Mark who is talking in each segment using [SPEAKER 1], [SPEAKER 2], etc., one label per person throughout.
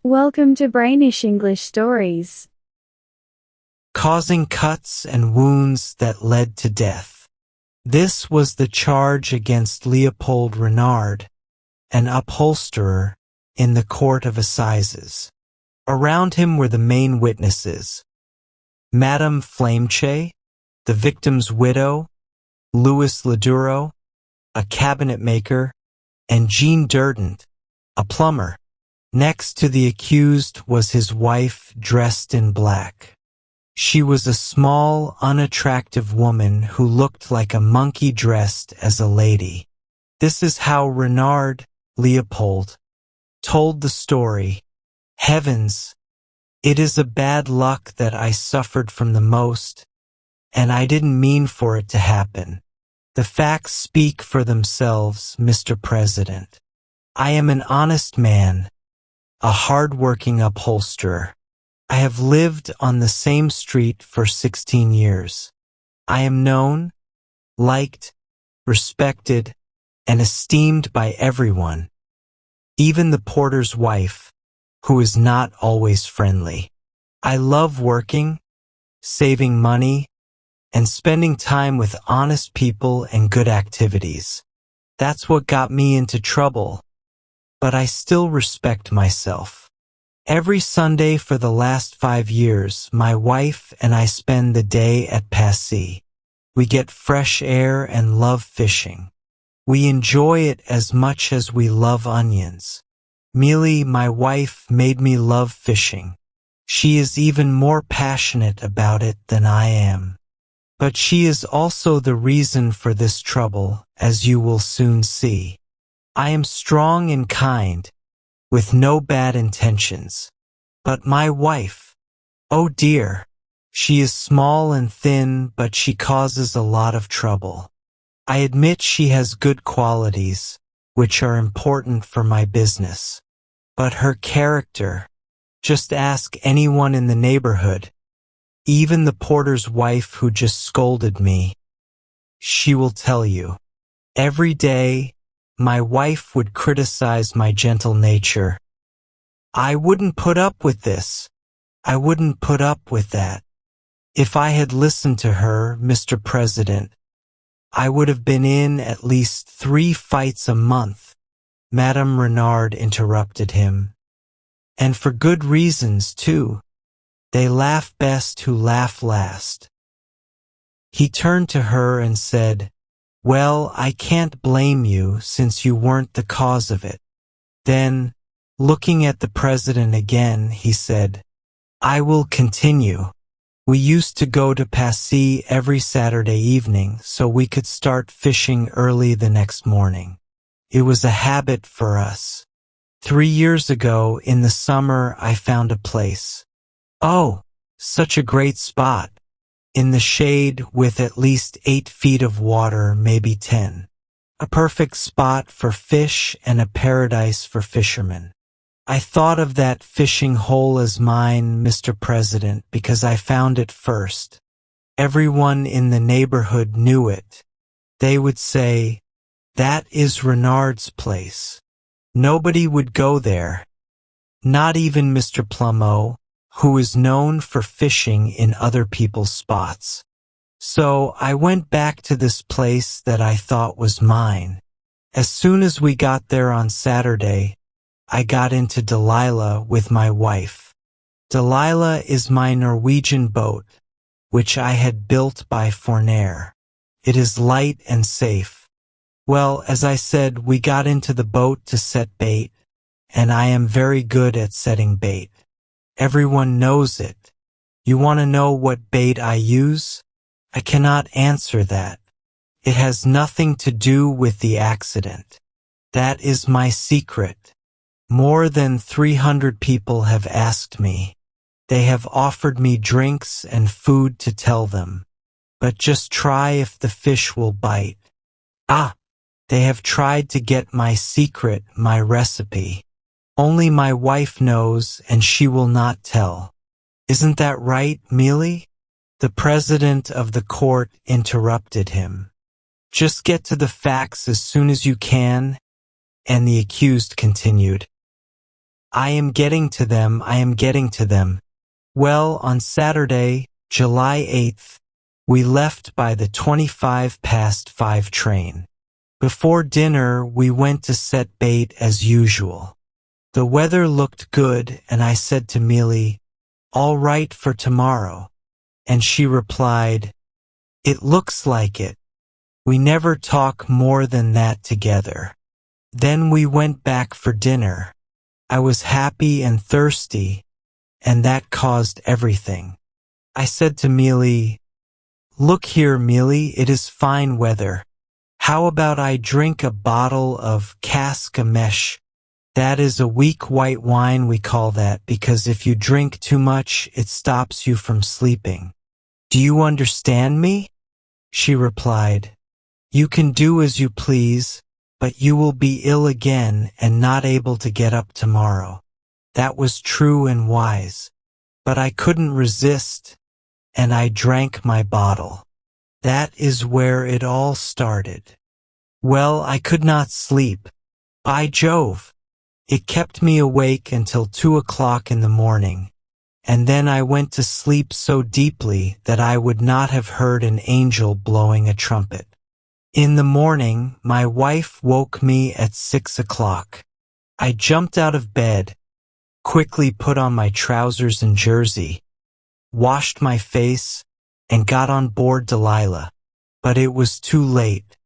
[SPEAKER 1] Welcome to Brainish English Stories.
[SPEAKER 2] Causing cuts and wounds that led to death. This was the charge against Leopold Renard, an upholsterer, in the Court of Assizes. Around him were the main witnesses: Madame Flameche, the victim's widow, Louis Leduro, a cabinet maker, and Jean Durdant, a plumber. Next to the accused was his wife, dressed in black. She was a small, unattractive woman who looked like a monkey dressed as a lady. This is how Renard, Leopold, told the story. Heavens, it is a bad luck that I suffered from the most, and I didn't mean for it to happen. The facts speak for themselves, Mr. President. I am an honest man, a hard-working upholsterer. I have lived on the same street for 16 years. I am known, liked, respected, and esteemed by everyone, even the porter's wife, who is not always friendly. I love working, saving money, and spending time with honest people and good activities. That's what got me into trouble. But I still respect myself. Every Sunday for the last 5 years, my wife and I spend the day at Passy. We get fresh air and love fishing. We enjoy it as much as we love onions. Millie, my wife, made me love fishing. She is even more passionate about it than I am. But she is also the reason for this trouble, as you will soon see. I am strong and kind, with no bad intentions. But my wife, oh dear, she is small and thin, but she causes a lot of trouble. I admit she has good qualities, which are important for my business. But her character, just ask anyone in the neighborhood, even the porter's wife who just scolded me. She will tell you. Every day, my wife would criticize my gentle nature. I wouldn't put up with this. I wouldn't put up with that. If I had listened to her, Mr. President, I would have been in at least 3 fights a month. Madame Renard interrupted him. And for good reasons, too. They laugh best who laugh last. He turned to her and said, "Well, I can't blame you since you weren't the cause of it." Then, looking at the president again, he said, "I will continue. We used to go to Passy every Saturday evening so we could start fishing early the next morning. It was a habit for us. 3 years ago, in the summer, I found a place. Oh, such a great spot. In the shade with at least 8 feet of water, maybe 10. A perfect spot for fish and a paradise for fishermen. I thought of that fishing hole as mine, Mr. President, because I found it first. Everyone in the neighborhood knew it. They would say, 'That is Renard's place.' Nobody would go there. Not even Mr. Plumeau, who is known for fishing in other people's spots. So I went back to this place that I thought was mine. As soon as we got there on Saturday, I got into Delilah with my wife. Delilah is my Norwegian boat, which I had built by Fournier. It is light and safe. Well, as I said, we got into the boat to set bait, and I am very good at setting bait. Everyone knows it. You want to know what bait I use? I cannot answer that. It has nothing to do with the accident. That is my secret. More than 300 people have asked me. They have offered me drinks and food to tell them. But just try if the fish will bite. Ah! They have tried to get my secret, my recipe. Only my wife knows, and she will not tell. Isn't that right, Millie?" The president of the court interrupted him. "Just get to the facts as soon as you can," and the accused continued. I am getting to them, I am getting to them. Well, on Saturday, July 8th, we left by the 5:25 train. Before dinner, we went to set bait as usual. The weather looked good, and I said to Mealy, "All right for tomorrow." And she replied, "It looks like it." We never talk more than that together. Then we went back for dinner. I was happy and thirsty, and that caused everything. I said to Mealy, "Look here, Mealy, it is fine weather. How about I drink a bottle of Kaskamesh? That is a weak white wine, we call that, because if you drink too much, it stops you from sleeping. Do you understand me?" She replied, "You can do as you please, but you will be ill again and not able to get up tomorrow." That was true and wise, but I couldn't resist, and I drank my bottle. That is where it all started. Well, I could not sleep. By Jove! It kept me awake until 2 o'clock in the morning, and then I went to sleep so deeply that I would not have heard an angel blowing a trumpet. In the morning, my wife woke me at 6 o'clock. I jumped out of bed, quickly put on my trousers and jersey, washed my face, and got on board Delilah. But it was too late.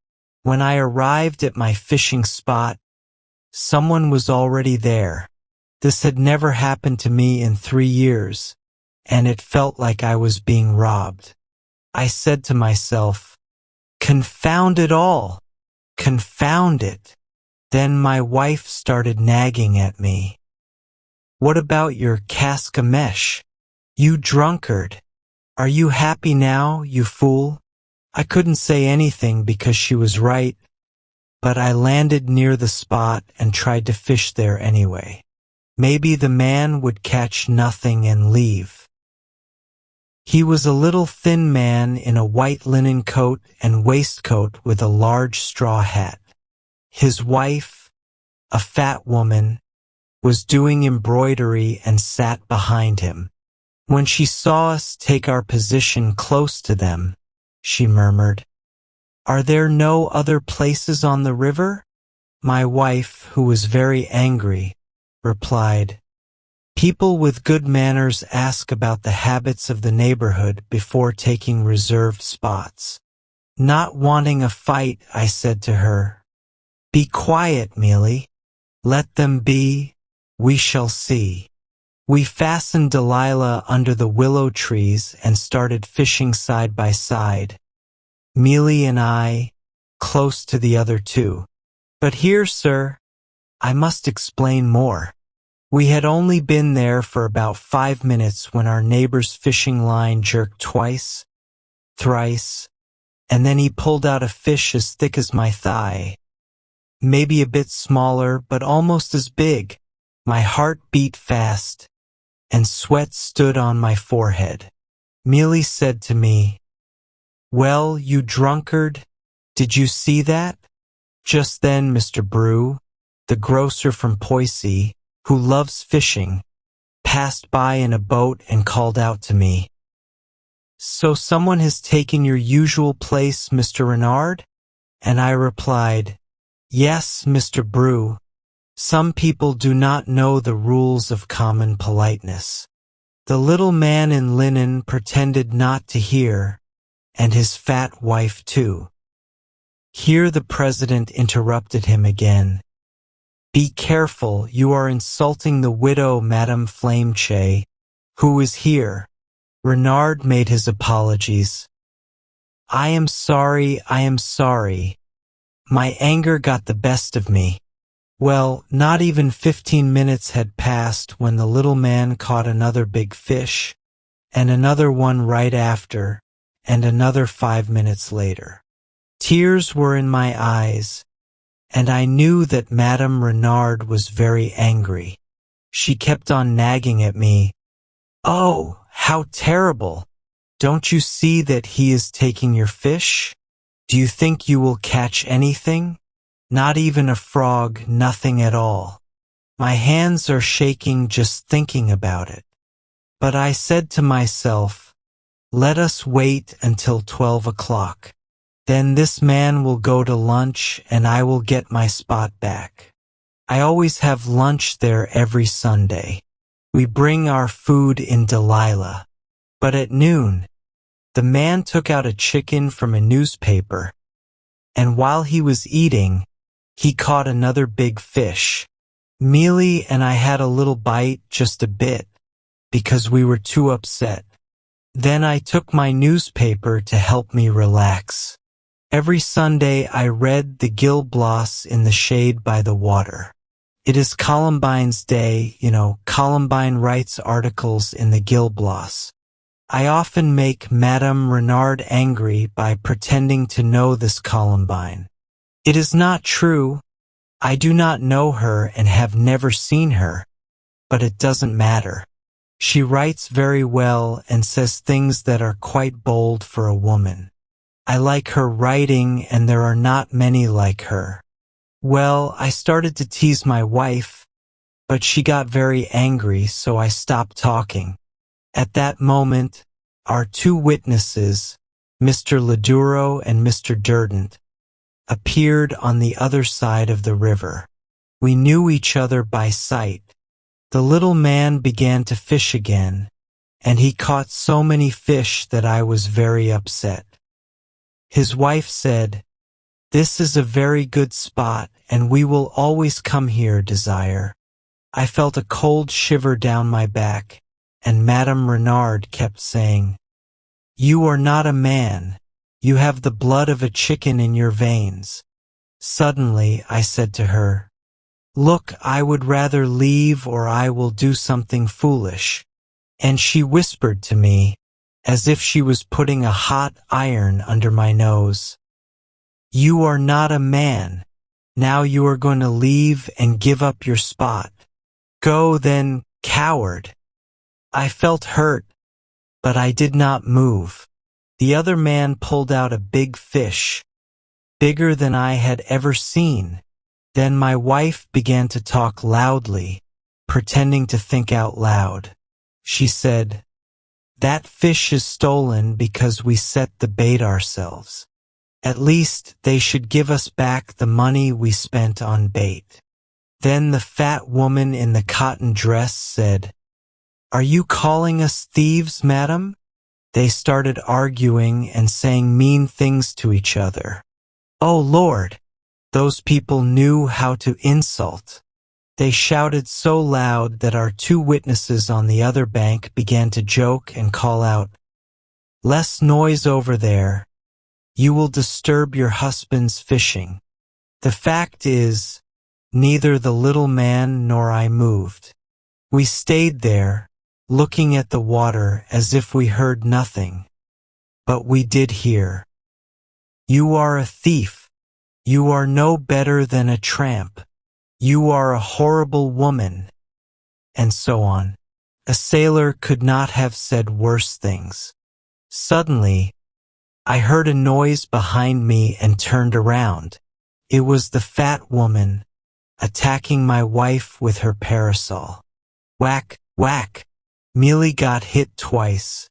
[SPEAKER 2] When I arrived at my fishing spot, someone was already there. This had never happened to me in 3 years, and it felt like I was being robbed. I said to myself, "Confound it all! Confound it!" Then my wife started nagging at me. "What about your Kaskamesh? You drunkard! Are you happy now, you fool?" I couldn't say anything because she was right, but I landed near the spot and tried to fish there anyway. Maybe the man would catch nothing and leave. He was a little thin man in a white linen coat and waistcoat with a large straw hat. His wife, a fat woman, was doing embroidery and sat behind him. When she saw us take our position close to them, she murmured, "Are there no other places on the river?" My wife, who was very angry, replied, "People with good manners ask about the habits of the neighborhood before taking reserved spots." Not wanting a fight, I said to her, "Be quiet, Mealy. Let them be. We shall see." We fastened Delilah under the willow trees and started fishing side by side, Mealy and I, close to the other two. But here, sir, I must explain more. We had only been there for about 5 minutes when our neighbor's fishing line jerked twice, thrice, and then he pulled out a fish as thick as my thigh. Maybe a bit smaller, but almost as big. My heart beat fast, and sweat stood on my forehead. Mealy said to me, "Well, you drunkard, did you see that?" Just then Mr. Brew, the grocer from Poissy, who loves fishing, passed by in a boat and called out to me, "So someone has taken your usual place, Mr. Renard?" And I replied, "Yes, Mr. Brew. Some people do not know the rules of common politeness." The little man in linen pretended not to hear, and his fat wife too. Here the president interrupted him again. "Be careful, you are insulting the widow, Madame Flamche, who is here." Renard made his apologies. I am sorry. My anger got the best of me. Well, not even 15 minutes had passed when the little man caught another big fish, and another one right after, and another 5 minutes later. Tears were in my eyes, and I knew that Madame Renard was very angry. She kept on nagging at me. "Oh, how terrible! Don't you see that he is taking your fish? Do you think you will catch anything? Not even a frog, nothing at all." My hands are shaking just thinking about it. But I said to myself, let us wait until 12 o'clock. Then this man will go to lunch and I will get my spot back. I always have lunch there every Sunday. We bring our food in Delilah. But at noon, the man took out a chicken from a newspaper, and while he was eating, he caught another big fish. Mealy and I had a little bite, just a bit, because we were too upset. Then I took my newspaper to help me relax. Every Sunday I read the Gil Blas in the shade by the water. It is Columbine's day, Columbine writes articles in the Gil Blas. I often make Madame Renard angry by pretending to know this Columbine. It is not true. I do not know her and have never seen her, but it doesn't matter. She writes very well and says things that are quite bold for a woman. I like her writing and there are not many like her. Well, I started to tease my wife, but she got very angry, so I stopped talking. At that moment, our two witnesses, Mr. Laduro and Mr. Durdant, appeared on the other side of the river. We knew each other by sight. The little man began to fish again, and he caught so many fish that I was very upset. His wife said, "This is a very good spot, and we will always come here, Desire." I felt a cold shiver down my back, and Madame Renard kept saying, "You are not a man. You have the blood of a chicken in your veins." Suddenly, I said to her, "Look, I would rather leave or I will do something foolish." And she whispered to me, as if she was putting a hot iron under my nose, "You are not a man. Now you are going to leave and give up your spot. Go then, coward." I felt hurt, but I did not move. The other man pulled out a big fish, bigger than I had ever seen. Then my wife began to talk loudly, pretending to think out loud. She said, "That fish is stolen because we set the bait ourselves. At least they should give us back the money we spent on bait." Then the fat woman in the cotton dress said, "Are you calling us thieves, madam?" They started arguing and saying mean things to each other. Oh Lord, those people knew how to insult. They shouted so loud that our two witnesses on the other bank began to joke and call out, "Less noise over there. You will disturb your husband's fishing." The fact is, neither the little man nor I moved. We stayed there, looking at the water as if we heard nothing. But we did hear. "You are a thief. You are no better than a tramp. You are a horrible woman," and so on. A sailor could not have said worse things. Suddenly, I heard a noise behind me and turned around. It was the fat woman, attacking my wife with her parasol. Whack, whack. Mealy got hit twice,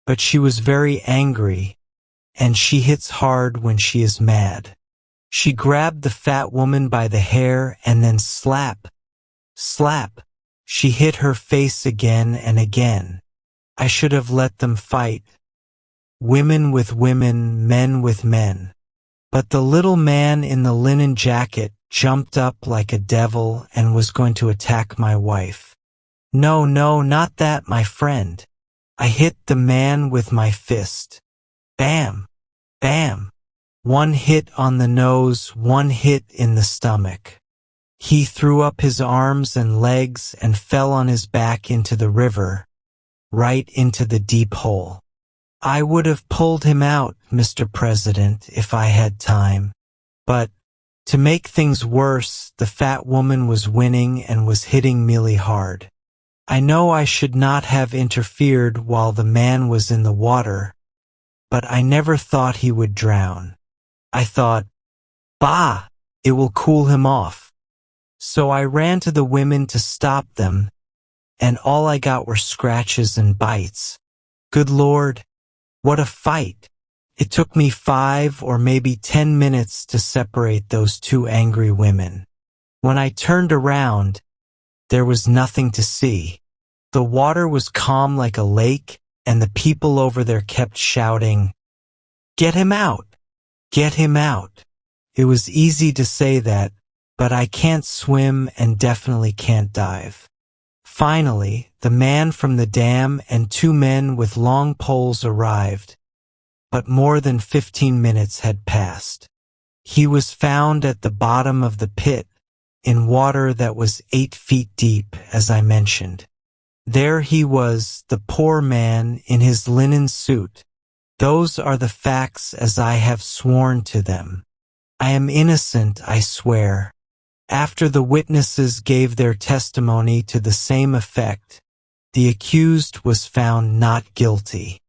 [SPEAKER 2] but she was very angry, and she hits hard when she is mad. She grabbed the fat woman by the hair and then slap, slap. She hit her face again and again. I should have let them fight. Women with women, men with men. But the little man in the linen jacket jumped up like a devil and was going to attack my wife. "No, no, not that, my friend." I hit the man with my fist. Bam! Bam! One hit on the nose, one hit in the stomach. He threw up his arms and legs and fell on his back into the river, right into the deep hole. I would have pulled him out, Mr. President, if I had time. But, to make things worse, the fat woman was winning and was hitting Mealy hard. I know I should not have interfered while the man was in the water, but I never thought he would drown. I thought, "Bah, it will cool him off." So I ran to the women to stop them, and all I got were scratches and bites. Good Lord, what a fight! It took me 5 or maybe 10 minutes to separate those two angry women. When I turned around, there was nothing to see. The water was calm like a lake, and the people over there kept shouting, "Get him out! Get him out!" It was easy to say that, but I can't swim and definitely can't dive. Finally, the man from the dam and 2 men with long poles arrived, but more than 15 minutes had passed. He was found at the bottom of the pit, in water that was 8 feet deep, as I mentioned. There he was, the poor man, in his linen suit. Those are the facts as I have sworn to them. I am innocent, I swear. After the witnesses gave their testimony to the same effect, the accused was found not guilty.